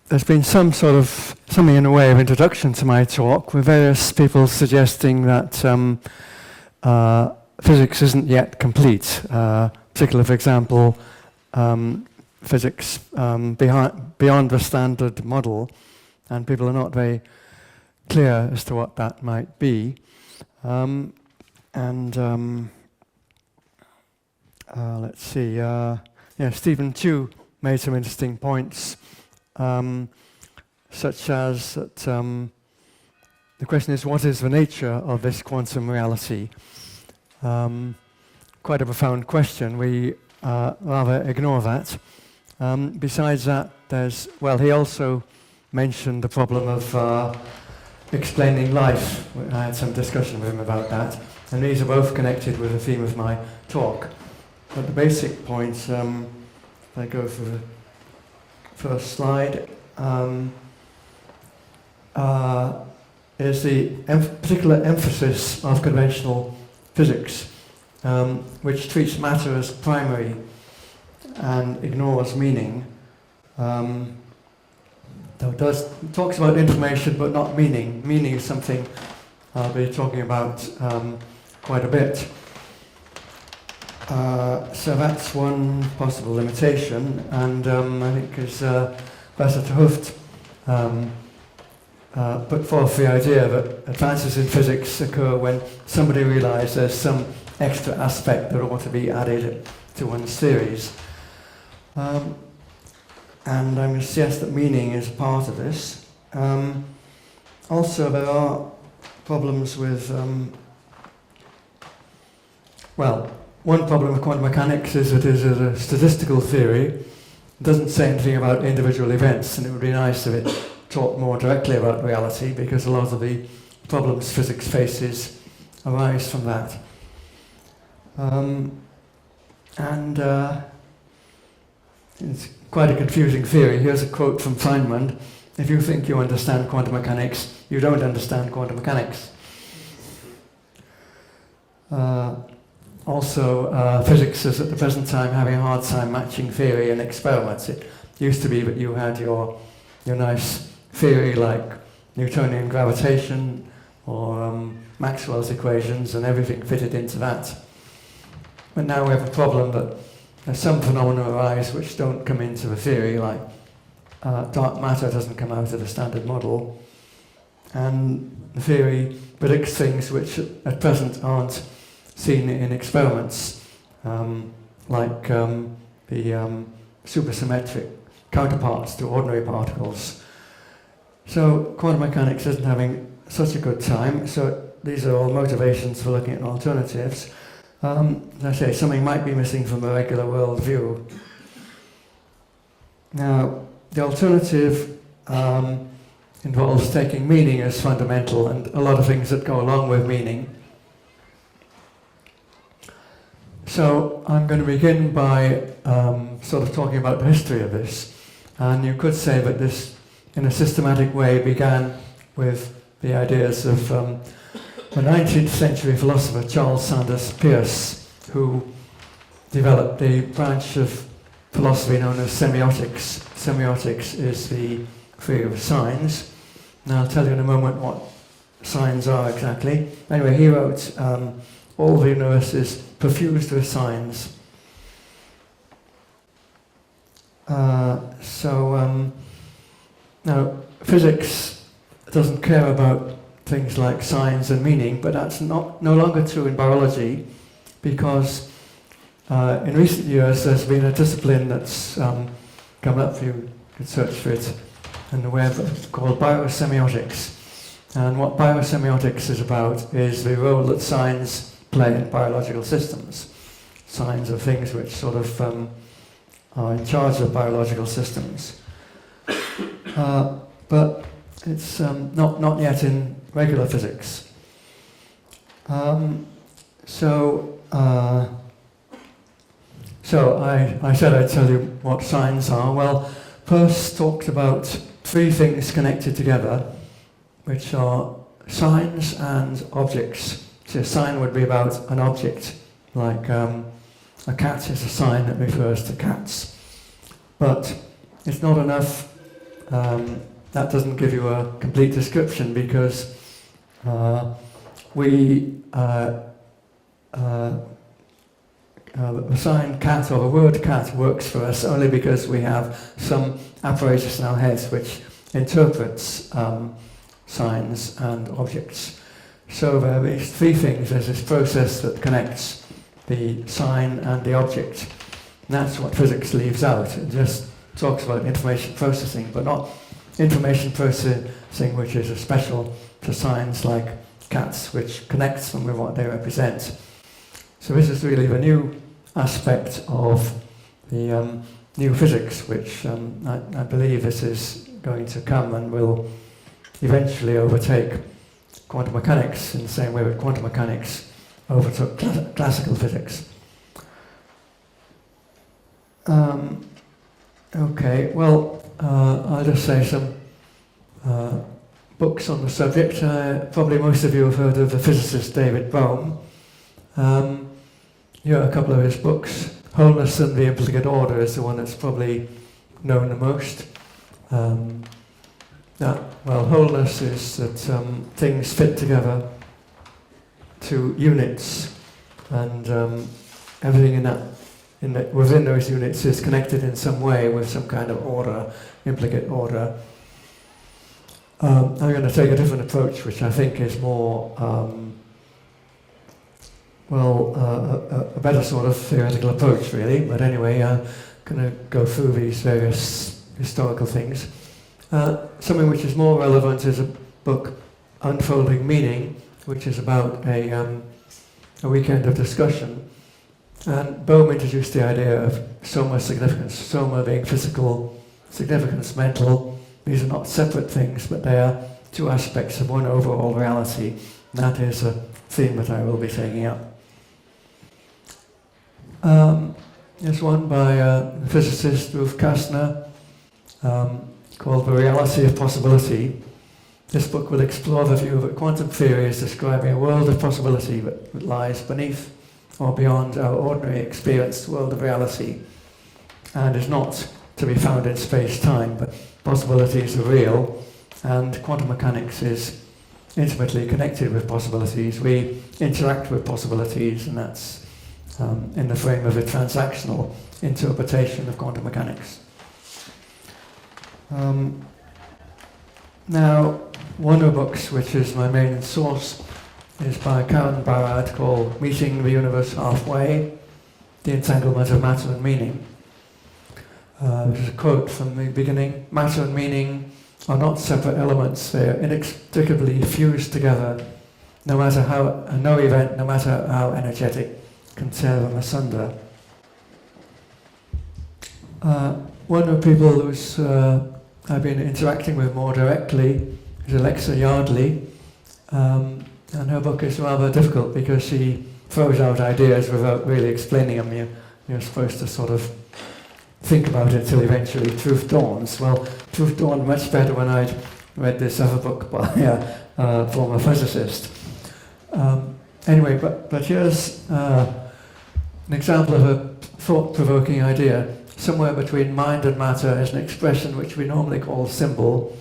there's been something in a way of introduction to my talk, with various people suggesting that physics isn't yet complete. Particularly, for example, physics beyond the standard model, and people are not very clear as to what that might be. Let's see. Stephen Chu made some interesting points, such as that the question is, what is the nature of this quantum reality? Quite a profound question. We rather ignore that. Besides that, he also mentioned the problem of explaining life. I had some discussion with him about that, and these are both connected with the theme of my talk. But the basic points, if I go for the first slide, is the particular emphasis of conventional physics, which treats matter as primary and ignores meaning. Talks about information but not meaning. Meaning is something I'll be talking about quite a bit. So that's one possible limitation, and I think as Professor Hooft put forth the idea that advances in physics occur when somebody realizes there's some extra aspect that ought to be added to one's theories. And I'm going to suggest that meaning is part of this. Also, there are problems with, one problem with quantum mechanics is that it is a statistical theory. It doesn't say anything about individual events, and it would be nice if it talked more directly about reality, because a lot of the problems physics faces arise from that. It's quite a confusing theory. Here's a quote from Feynman: "If you think you understand quantum mechanics, you don't understand quantum mechanics." Physics is at the present time having a hard time matching theory and experiments. It used to be that you had your nice theory like Newtonian gravitation or Maxwell's equations, and everything fitted into that. But now we have a problem that some phenomena arise which don't come into the theory, like dark matter doesn't come out of the standard model, and the theory predicts things which at present aren't seen in experiments, like the supersymmetric counterparts to ordinary particles. So quantum mechanics isn't having such a good time, so these are all motivations for looking at alternatives. As I say, something might be missing from a regular world view. Now, the alternative involves taking meaning as fundamental, and a lot of things that go along with meaning. So I'm going to begin by sort of talking about the history of this. And you could say that this, in a systematic way, began with the ideas of the 19th century philosopher Charles Sanders Peirce, who developed the branch of philosophy known as semiotics. Semiotics is the theory of signs. And I'll tell you in a moment what signs are exactly. Anyway, he wrote, all the universe is perfused with signs. Now, physics doesn't care about things like signs and meaning, but that's no longer true in biology, because in recent years there's been a discipline that's come up, you could search for it in the web, called biosemiotics. And what biosemiotics is about is the role that signs play in biological systems. Signs are things which sort of are in charge of biological systems. But it's not yet in regular physics. So I said I'd tell you what signs are. Well, Peirce talked about three things connected together, which are signs and objects. So a sign would be about an object, like a cat is a sign that refers to cats. But it's not enough. That doesn't give you a complete description, because we the sign cat, or the word cat, works for us only because we have some apparatus in our heads which interprets signs and objects. So there are these three things. There's this process that connects the sign and the object. And that's what physics leaves out. It just talks about information processing, but not information processing which is special to signs like cats, which connects them with what they represent. So this is really the new aspect of the new physics, which I believe this is going to come and will eventually overtake quantum mechanics, in the same way that quantum mechanics overtook classical physics. Okay, well, I'll just say some books on the subject. Probably most of you have heard of the physicist David Bohm. Here are a couple of his books. Wholeness and the Implicate Order is the one that's probably known the most. Wholeness is that things fit together to units, and everything within those units is connected in some way with some kind of order, implicate order. I'm going to take a different approach, which I think is more, a better sort of theoretical approach, really. But anyway, I'm going to go through these various historical things. Something which is more relevant is a book, Unfolding Meaning, which is about a weekend of discussion. And Bohm introduced the idea of soma significance, soma being physical, significance mental. These are not separate things, but they are two aspects of one overall reality. And that is a theme that I will be taking up. There's one by a physicist, Ruth Kastner, called The Reality of Possibility. This book will explore the view that quantum theory is describing a world of possibility that lies beneath or beyond our ordinary experienced world of reality, and is not to be found in space-time, but possibilities are real, and quantum mechanics is intimately connected with possibilities. We interact with possibilities, and that's in the frame of a transactional interpretation of quantum mechanics. Now, one of the books, which is my main source, is by Karen Barad, called Meeting the Universe Halfway, The Entanglement of Matter and Meaning. There's a quote from the beginning: matter and meaning are not separate elements, they are inextricably fused together. No event, no matter how energetic, can tear them asunder. One of the people who's I've been interacting with more directly is Alexa Yardley, and her book is rather difficult because she throws out ideas without really explaining them. You're supposed to sort of think about it till eventually truth dawns. Well, truth dawned much better when I'd read this other book by a former physicist. Anyway, but here's an example of a thought-provoking idea. Somewhere between mind and matter is an expression which we normally call symbol,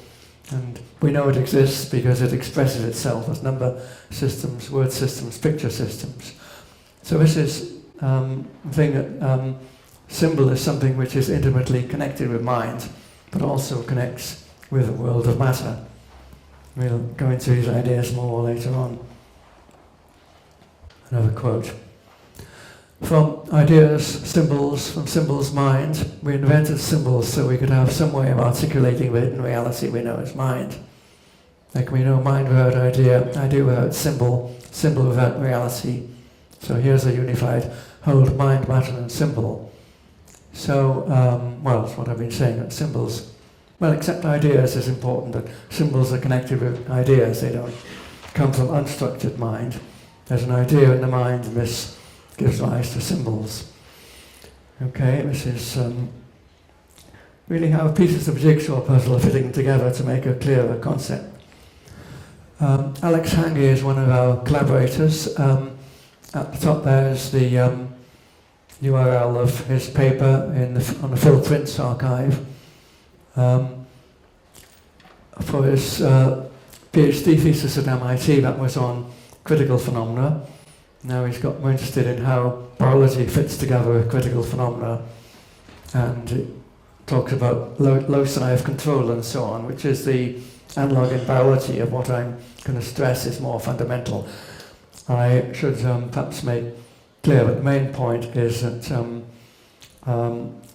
and we know it exists because it expresses itself as number systems, word systems, picture systems. So this is the thing that symbol is something which is intimately connected with mind, but also connects with the world of matter. We'll go into these ideas more later on. Another quote. From ideas, symbols, from symbols, mind, we invented symbols so we could have some way of articulating the hidden reality we know as mind. Like we know mind without idea without symbol, symbol without reality. So here's a unified whole of mind, matter and symbol. So, that's what I've been saying, that symbols, well, except ideas is important, that symbols are connected with ideas, they don't come from unstructured mind. There's an idea in the mind, and this gives rise to symbols. Okay, this is really how pieces of jigsaw puzzle are fitting together to make a clearer concept. Alex Hange is one of our collaborators. At the top there is the URL of his paper on the Phil Prince archive. For his PhD thesis at MIT, that was on critical phenomena. Now he's got more interested in how biology fits together with critical phenomena, and it talks about loci of control and so on, which is the analog in biology of what I'm going to stress is more fundamental. I should perhaps make clear that the main point is that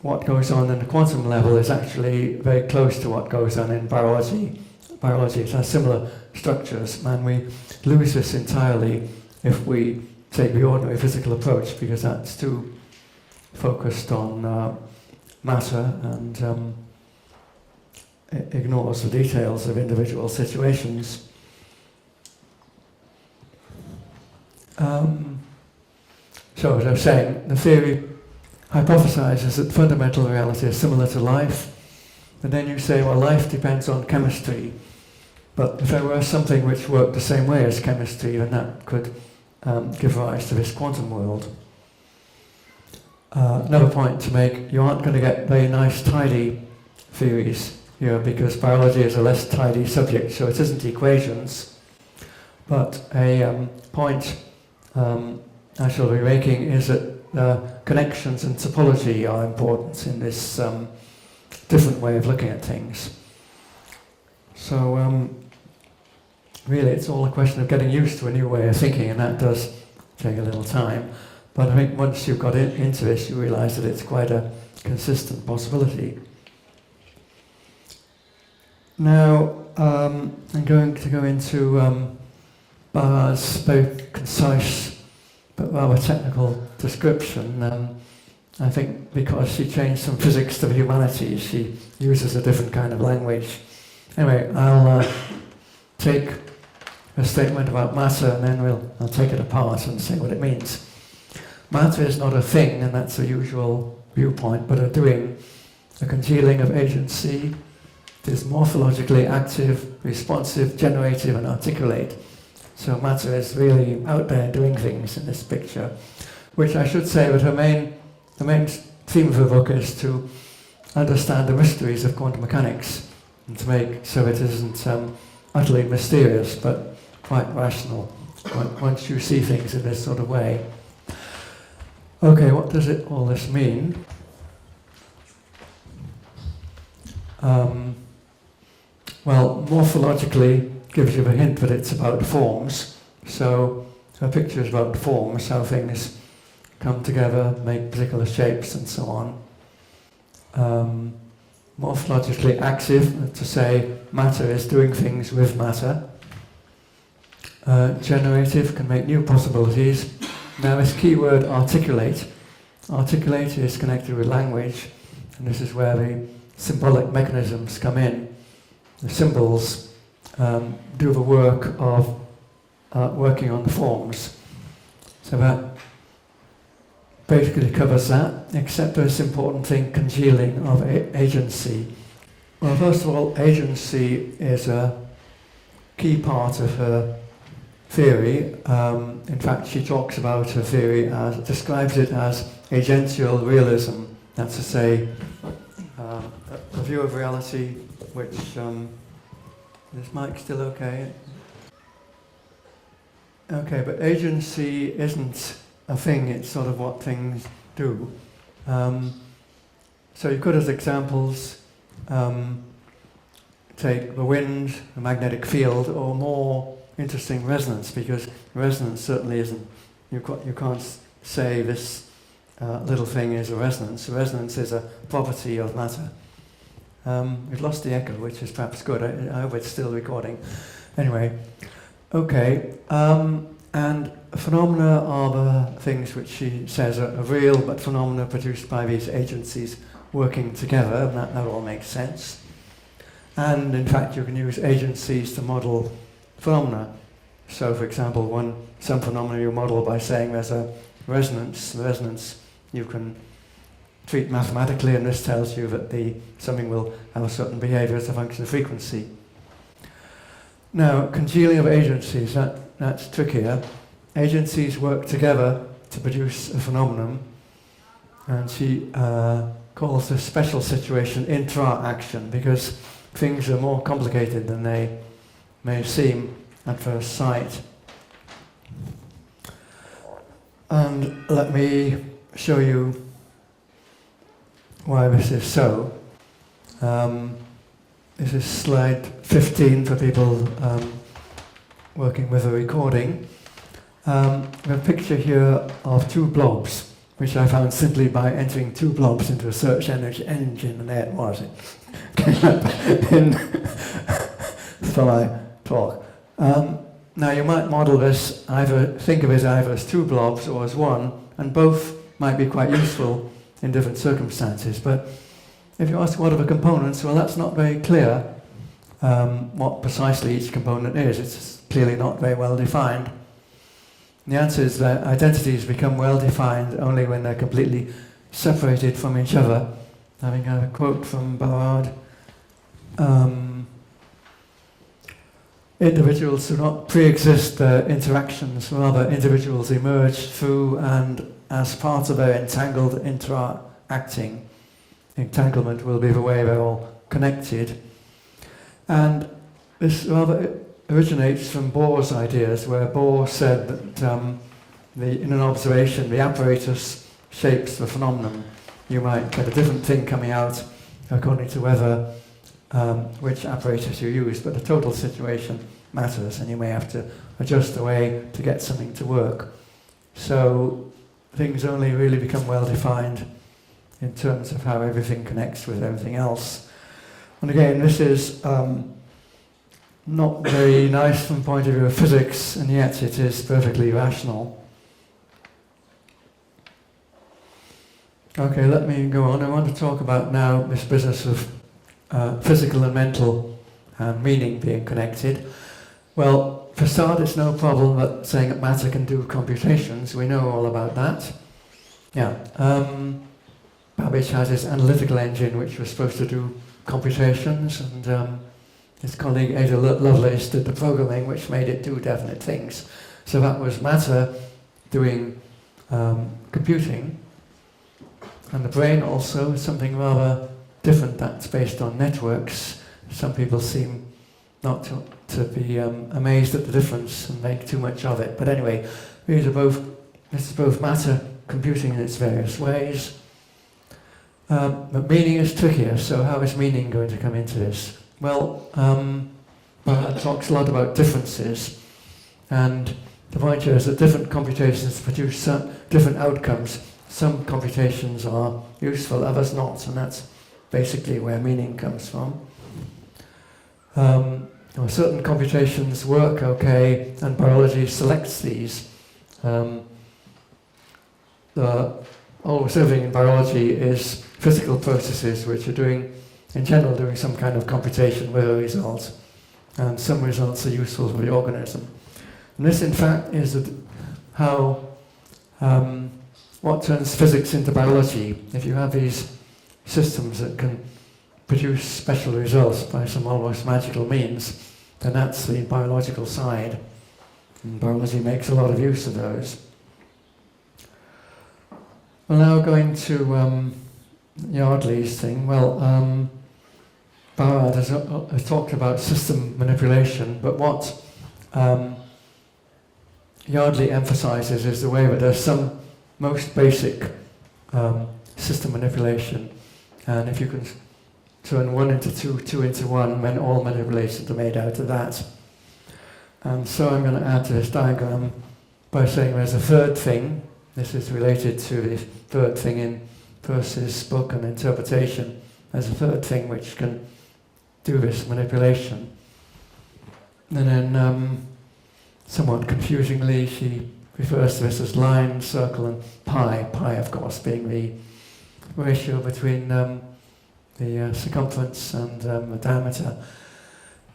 what goes on in the quantum level is actually very close to what goes on in biology. Biology has similar structures, and we lose this entirely if we take the ordinary physical approach, because that's too focused on matter and ignores the details of individual situations. So, as I was saying, the theory hypothesizes that fundamental reality is similar to life, and then you say, well, life depends on chemistry, but if there were something which worked the same way as chemistry, then that could give rise to this quantum world. Another point to make, you aren't going to get very nice, tidy theories here, because biology is a less tidy subject, so it isn't equations, but a point I shall be making is that connections and topology are important in this different way of looking at things. So really it's all a question of getting used to a new way of thinking, and that does take a little time. But I think once you've got into this, you realise that it's quite a consistent possibility. Now, I'm going to go into Barad's very concise but rather technical description. I think because she changed from physics to the humanities, she uses a different kind of language. Anyway, I'll take a statement about matter, and then I'll take it apart and say what it means. Matter is not a thing, and that's the usual viewpoint, but a doing, a congealing of agency. It is morphologically active, responsive, generative, and articulate. So matter is really out there doing things in this picture, which I should say that the main theme of the book is to understand the mysteries of quantum mechanics, and to make so it isn't utterly mysterious, but quite rational, once you see things in this sort of way. Okay, what does all this mean? Well, morphologically gives you the hint that it's about forms. So a picture is about forms, how things come together, make particular shapes and so on. Morphologically active, to say matter is doing things with matter. Generative, can make new possibilities. Now this key word articulate. Articulate is connected with language, and this is where the symbolic mechanisms come in. The symbols do the work of working on the forms. So that basically covers that, except this important thing, congealing of agency. Well, first of all, agency is a key part of her theory. In fact, she talks about her theory as, describes it as agential realism. That's to say, a view of reality which, is mic still okay? Okay, but agency isn't a thing, it's sort of what things do. So you could, as examples, take the wind, the magnetic field, or more interesting, resonance, because resonance certainly isn't, you can't say this little thing is a resonance. Resonance is a property of matter. We've lost the echo, which is perhaps good. I hope it's still recording. Anyway, okay. And phenomena are the things which she says are real, but phenomena produced by these agencies working together, and that all makes sense. And in fact, you can use agencies to model phenomena. So, for example, some phenomena you model by saying there's a resonance. The resonance you can treat mathematically, and this tells you that something will have a certain behavior as a function of frequency. Now, congealing of agencies, that's trickier. Agencies work together to produce a phenomenon, and she calls this special situation intra-action, because things are more complicated than they may seem at first sight. And let me show you why this is so. This is slide 15 for people working with a recording. We have a picture here of two blobs, which I found simply by entering two blobs into a search engine, and there it was. It came up for my talk. Now you might model this, think of it either as two blobs or as one, and both might be quite useful in different circumstances. But if you ask what are the components, well, that's not very clear what precisely each component is. It's clearly not very well defined. The answer is that identities become well defined only when they're completely separated from each other. I have a quote from Barad. Individuals do not pre-exist their interactions, rather individuals emerge through and as part of their entangled intra-acting. Entanglement will be the way they're all connected. And this rather originates from Bohr's ideas, where Bohr said that in an observation, the apparatus shapes the phenomenon. You might get a different thing coming out according to whether which apparatus you use, but the total situation matters, and you may have to adjust the way to get something to work. So things only really become well defined in terms of how everything connects with everything else. And again, this is not very nice from the point of view of physics, and yet it is perfectly rational. Okay, let me go on. I want to talk about now this business of physical and mental meaning being connected. Well, for start, it's no problem that saying that matter can do computations. We know all about that. Yeah. Babbage has his analytical engine, which was supposed to do computations, and his colleague Ada Lovelace did the programming, which made it do definite things. So that was matter doing computing. And the brain also is something rather different that's based on networks. Some people seem not to be amazed at the difference and make too much of it. But anyway, this is both matter computing in its various ways. But meaning is trickier, so how is meaning going to come into this? Well, Barad talks a lot about differences, and the point here is that different computations produce different outcomes. Some computations are useful, others not, and that's basically where meaning comes from. Certain computations work okay, and biology selects these. Almost everything in biology is physical processes which are in general doing some kind of computation with a result, and some results are useful for the organism. And this in fact is what turns physics into biology. If you have these systems that can produce special results by some almost magical means, then that's the biological side. And biology makes a lot of use of those. Well, now going to Yardley's thing. Well, Barad has talked about system manipulation, but what Yardley emphasizes is the way that there's some most basic system manipulation, and if you can turn 1 into 2, 2 into 1, then all manipulations are made out of that. And so I'm going to add to this diagram by saying there's a third thing. This is related to the third thing in Peirce's book on interpretation. There's a third thing which can do this manipulation. And then, somewhat confusingly, she refers to this as line, circle, and pi. Pi, of course, being the ratio between the circumference and the diameter.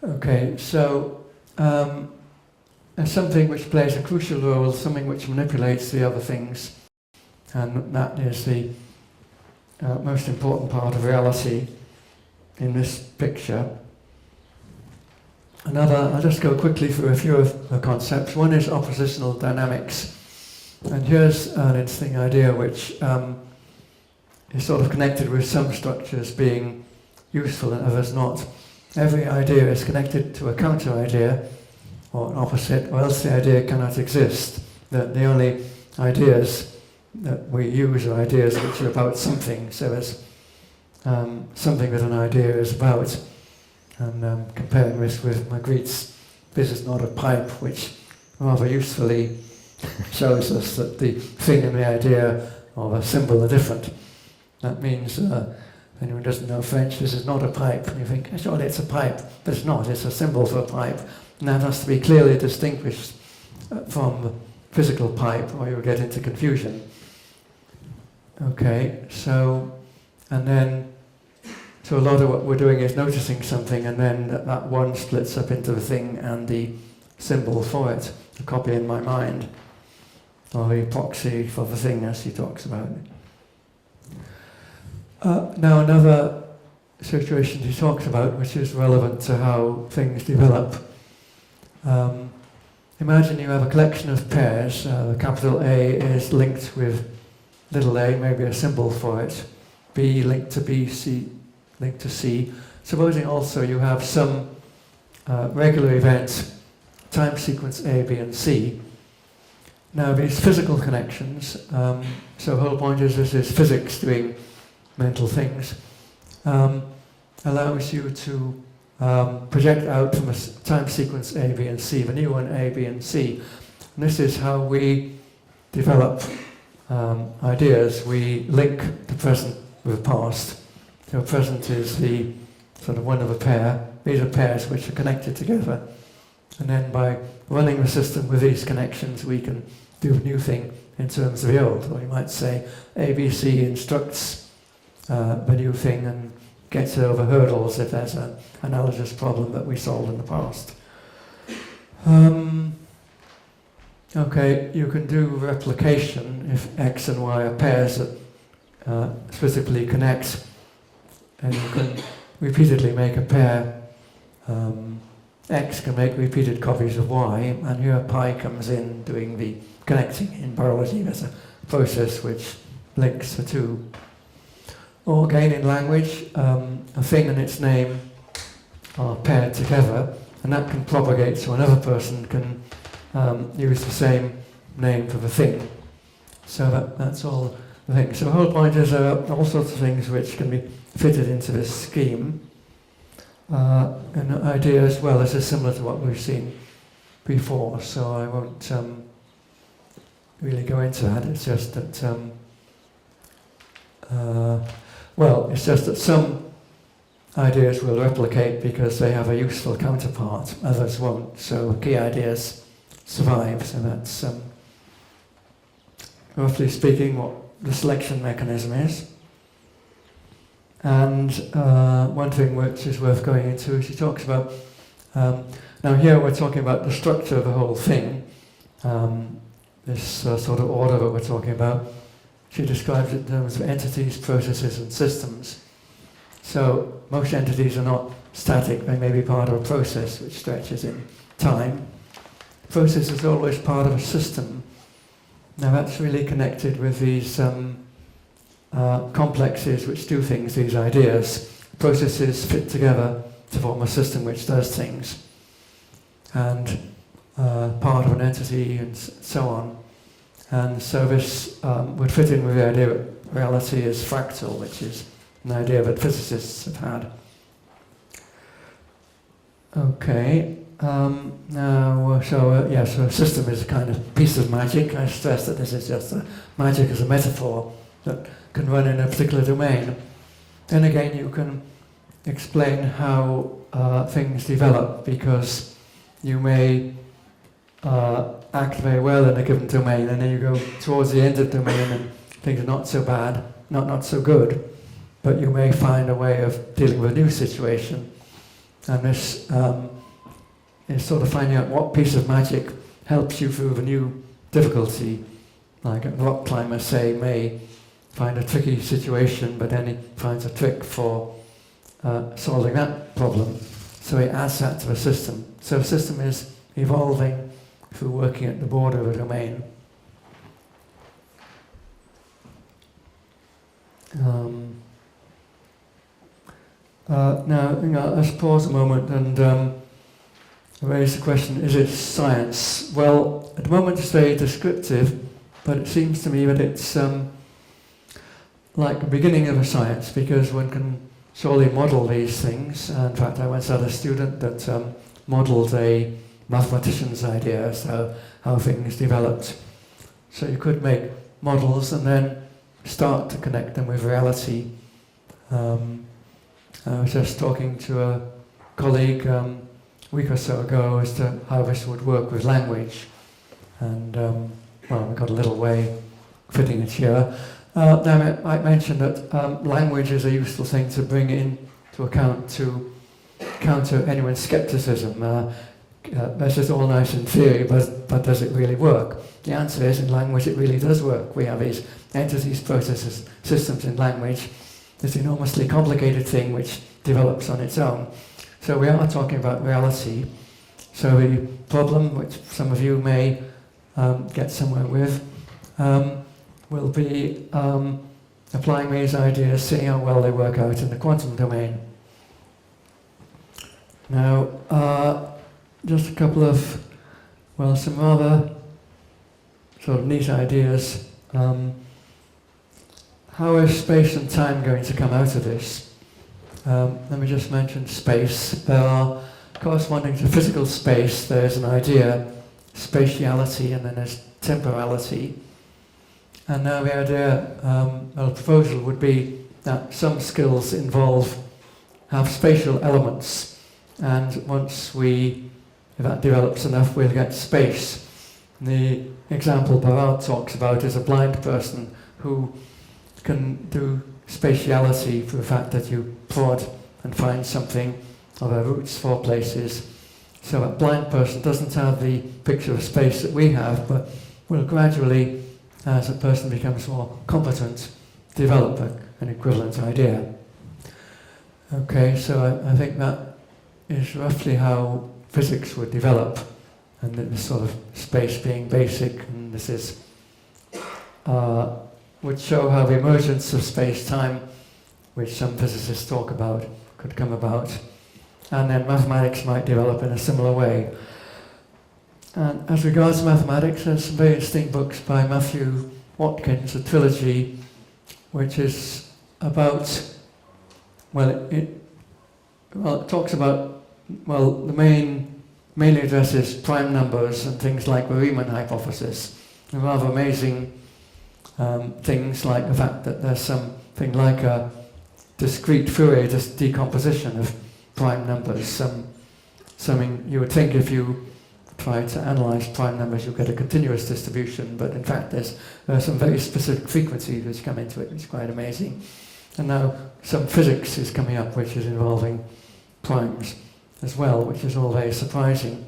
Okay, so there's something which plays a crucial role, something which manipulates the other things, and that is the most important part of reality in this picture. I'll just go quickly through a few of the concepts. One is oppositional dynamics, and here's an interesting idea which is sort of connected with some structures being useful and others not. Every idea is connected to a counter idea or an opposite, or else the idea cannot exist. That the only ideas that we use are ideas which are about something. So there's something that an idea is about. And comparing this with Magritte's "This is not a pipe," which rather usefully shows us that the thing and the idea or the symbol are different. That means, anyone who doesn't know French, this is not a pipe. And you think, surely it's a pipe. But it's not, it's a symbol for a pipe. And that has to be clearly distinguished from the physical pipe, or you'll get into confusion. Okay, so a lot of what we're doing is noticing something, and then that one splits up into the thing and the symbol for it, a copy in my mind, or the proxy for the thing, as he talks about. Now another situation he talks about, which is relevant to how things develop. Imagine you have a collection of pairs. Capital A is linked with little a, maybe a symbol for it. B linked to B, C linked to C. Supposing also you have some regular event, time sequence A, B, and C. Now these physical connections, so the whole point is this is physics doing mental things, allows you to project out from a time sequence A, B, and C, the new one A, B, and C. And this is how we develop ideas. We link the present with the past. So present is the sort of one of a pair. These are pairs which are connected together. And then by running the system with these connections, we can do a new thing in terms of the old. Or you might say ABC instructs the new thing and gets it over hurdles if there's an analogous problem that we solved in the past. Okay, you can do replication if X and Y are pairs that physically connect, and you can repeatedly make a pair. X can make repeated copies of Y, and here pi comes in doing the connecting. In biology there's a process which links the two. Or again in language, a thing and its name are paired together, and that can propagate so another person can use the same name for the thing. So that's all the thing. So the whole point is there are all sorts of things which can be fitted into this scheme. And the idea as well is similar to what we've seen before, so I won't really go into that. It's just that it's just that some ideas will replicate because they have a useful counterpart, others won't. So key ideas survive, so that's roughly speaking what the selection mechanism is. And one thing which is worth going into is he talks about, now here we're talking about the structure of the whole thing, this sort of order that we're talking about. She describes it in terms of entities, processes, and systems. So most entities are not static, they may be part of a process which stretches in time. Process is always part of a system. Now that's really connected with these complexes which do things, these ideas. Processes fit together to form a system which does things. And part of an entity and so on. And so this would fit in with the idea that reality is fractal, which is an idea that physicists have had. Okay, so a system is a kind of piece of magic. I stress that this is just magic as a metaphor that can run in a particular domain. Then again, you can explain how things develop, because you may act very well in a given domain, and then you go towards the end of the domain and things are not so bad, not so good, but you may find a way of dealing with a new situation. And this is sort of finding out what piece of magic helps you through the new difficulty. Like a rock climber, say, may find a tricky situation, but then he finds a trick for solving that problem. So he adds that to the system. So the system is evolving through working at the border of a domain. Now, let's pause a moment and raise the question, is it science? Well, at the moment it's very descriptive, but it seems to me that it's like the beginning of a science, because one can surely model these things. In fact, I once had a student that modelled a mathematician's idea as to how things developed. So you could make models and then start to connect them with reality. I was just talking to a colleague a week or so ago as to how this would work with language. And, well, we got a little way fitting it here. Now, I might mention that language is a useful thing to bring into account to counter anyone's skepticism. This is all nice in theory, but does it really work? The answer is, in language it really does work. We have these entities, processes, systems in language, this enormously complicated thing which develops on its own. So we are talking about reality. So the problem, which some of you may get somewhere with, will be applying these ideas, seeing how well they work out in the quantum domain. Now, just a couple of, well, some rather sort of neat ideas. How is space and time going to come out of this? Let me just mention space. There are, corresponding to physical space, there's an idea, spatiality, and then there's temporality. And now the idea, well, the proposal would be that some skills have spatial elements, and once if that develops enough, we'll get space. The example Barad talks about is a blind person who can do spatiality for the fact that you prod and find something, or their roots for places. So a blind person doesn't have the picture of space that we have, but will gradually, as a person becomes more competent, develop an equivalent idea. Okay, so I think that is roughly how physics would develop, and this sort of space being basic, and this is would show how the emergence of space-time, which some physicists talk about, could come about. And then mathematics might develop in a similar way. And as regards mathematics, there's some very interesting books by Matthew Watkins, a trilogy, which is about, it talks about, the mainly addresses prime numbers and things like the Riemann hypothesis, and rather amazing things like the fact that there's something like a discrete Fourier decomposition of prime numbers. Something you would think if you try to analyze prime numbers you get a continuous distribution, but in fact there are some very specific frequencies which come into it, which is quite amazing. And now some physics is coming up which is involving primes as well, which is all very surprising.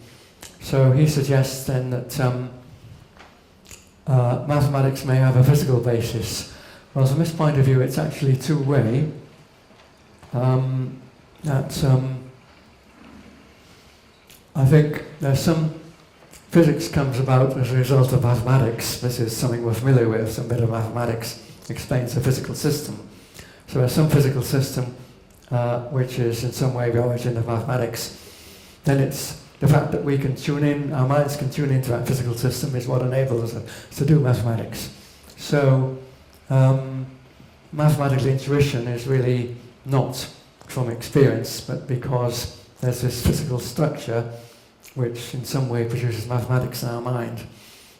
So he suggests then that mathematics may have a physical basis. Well, from this point of view, it's actually two-way. I think there's some physics comes about as a result of mathematics. This is something we're familiar with. Some bit of mathematics explains a physical system. So there's some physical system which is in some way the origin of mathematics. Then it's the fact that we can tune in, our minds can tune into that physical system is what enables us to do mathematics. So mathematical intuition is really not from experience, but because there's this physical structure which in some way produces mathematics in our mind.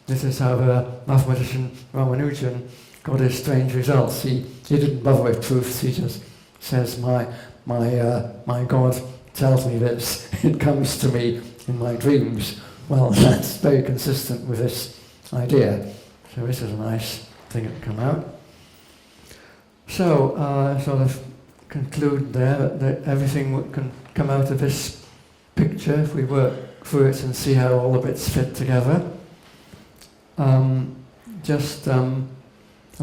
This is how the mathematician Ramanujan got his strange results. He didn't bother with proofs, he just says, my God tells me this, it comes to me in my dreams. Well, that's very consistent with this idea. So this is a nice thing that come out. So, sort of conclude there that everything can come out of this picture if we work through it and see how all the bits fit together. Just a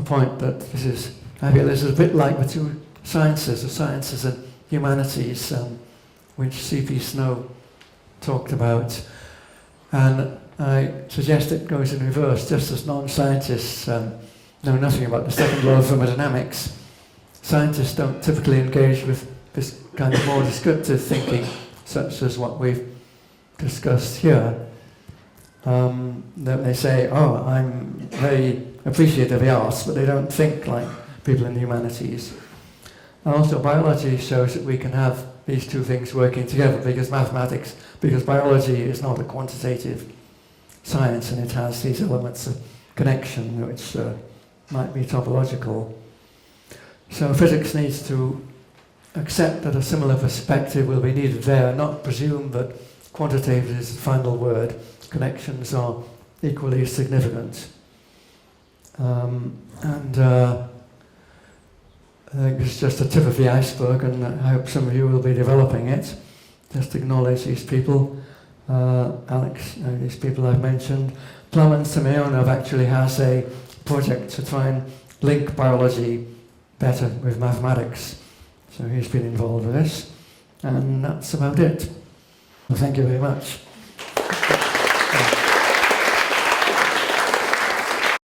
point that this is, I feel this is a bit like the two sciences, the sciences and humanities, which C.P. Snow talked about. And I suggest it goes in reverse, just as non-scientists know nothing about the second law of thermodynamics. Scientists don't typically engage with this kind of more descriptive thinking, such as what we've discussed here, that they say, oh, I'm very appreciative of the arts, but they don't think like people in the humanities. And also biology shows that we can have these two things working together, because biology is not a quantitative science, and it has these elements of connection which might be topological. So physics needs to accept that a similar perspective will be needed there, not presume that quantitative is the final word. Connections are equally significant. I think it's just the tip of the iceberg, and I hope some of you will be developing it. Just acknowledge these people, Alex, these people I've mentioned. Plamen Simeonov actually has a project to try and link biology better with mathematics. So he's been involved with this. And that's about it. Well, thank you very much.